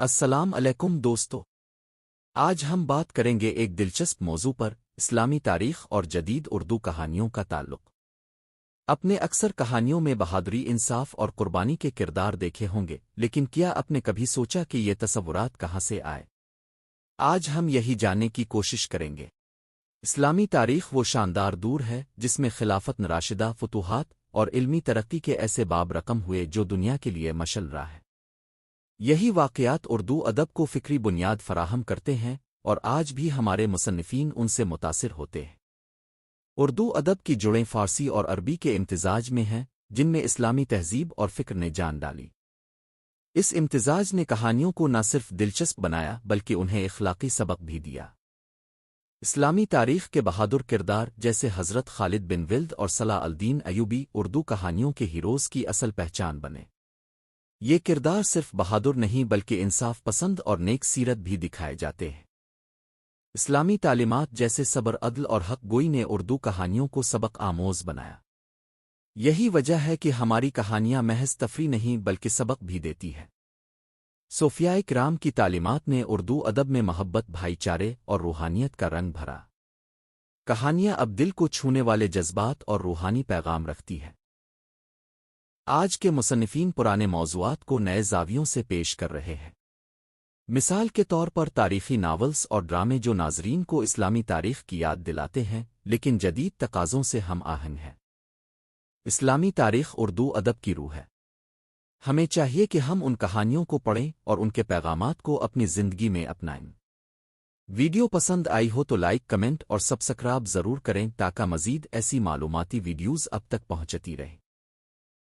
السلام علیکم دوستو، آج ہم بات کریں گے ایک دلچسپ موضوع پر، اسلامی تاریخ اور جدید اردو کہانیوں کا تعلق۔ اپنے اکثر کہانیوں میں بہادری، انصاف اور قربانی کے کردار دیکھے ہوں گے، لیکن کیا آپ نے کبھی سوچا کہ یہ تصورات کہاں سے آئے؟ آج ہم یہی جاننے کی کوشش کریں گے۔ اسلامی تاریخ وہ شاندار دور ہے جس میں خلافت راشدہ، فتوحات اور علمی ترقی کے ایسے باب رقم ہوئے جو دنیا کے لیے مشل رہا ہے۔ یہی واقعات اردو ادب کو فکری بنیاد فراہم کرتے ہیں، اور آج بھی ہمارے مصنفین ان سے متاثر ہوتے ہیں۔ اردو ادب کی جڑیں فارسی اور عربی کے امتزاج میں ہیں، جن میں اسلامی تہذیب اور فکر نے جان ڈالی۔ اس امتزاج نے کہانیوں کو نہ صرف دلچسپ بنایا بلکہ انہیں اخلاقی سبق بھی دیا۔ اسلامی تاریخ کے بہادر کردار جیسے حضرت خالد بن ولد اور صلاح الدین ایوبی اردو کہانیوں کے ہیروز کی اصل پہچان بنے۔ یہ کردار صرف بہادر نہیں بلکہ انصاف پسند اور نیک سیرت بھی دکھائے جاتے ہیں۔ اسلامی تعلیمات جیسے صبر، عدل اور حق گوئی نے اردو کہانیوں کو سبق آموز بنایا۔ یہی وجہ ہے کہ ہماری کہانیاں محض تفریح نہیں بلکہ سبق بھی دیتی ہے۔ صوفیاء کرام کی تعلیمات نے اردو ادب میں محبت، بھائی چارے اور روحانیت کا رنگ بھرا۔ کہانیاں اب دل کو چھونے والے جذبات اور روحانی پیغام رکھتی ہیں۔ آج کے مصنفین پرانے موضوعات کو نئے زاویوں سے پیش کر رہے ہیں۔ مثال کے طور پر تاریخی ناولز اور ڈرامے جو ناظرین کو اسلامی تاریخ کی یاد دلاتے ہیں لیکن جدید تقاضوں سے ہم آہنگ ہیں۔ اسلامی تاریخ اردو ادب کی روح ہے۔ ہمیں چاہیے کہ ہم ان کہانیوں کو پڑھیں اور ان کے پیغامات کو اپنی زندگی میں اپنائیں۔ ویڈیو پسند آئی ہو تو لائک، کمنٹ اور سبسکرائب ضرور کریں تاکہ مزید ایسی معلوماتی ویڈیوز اب تک پہنچتی رہیں۔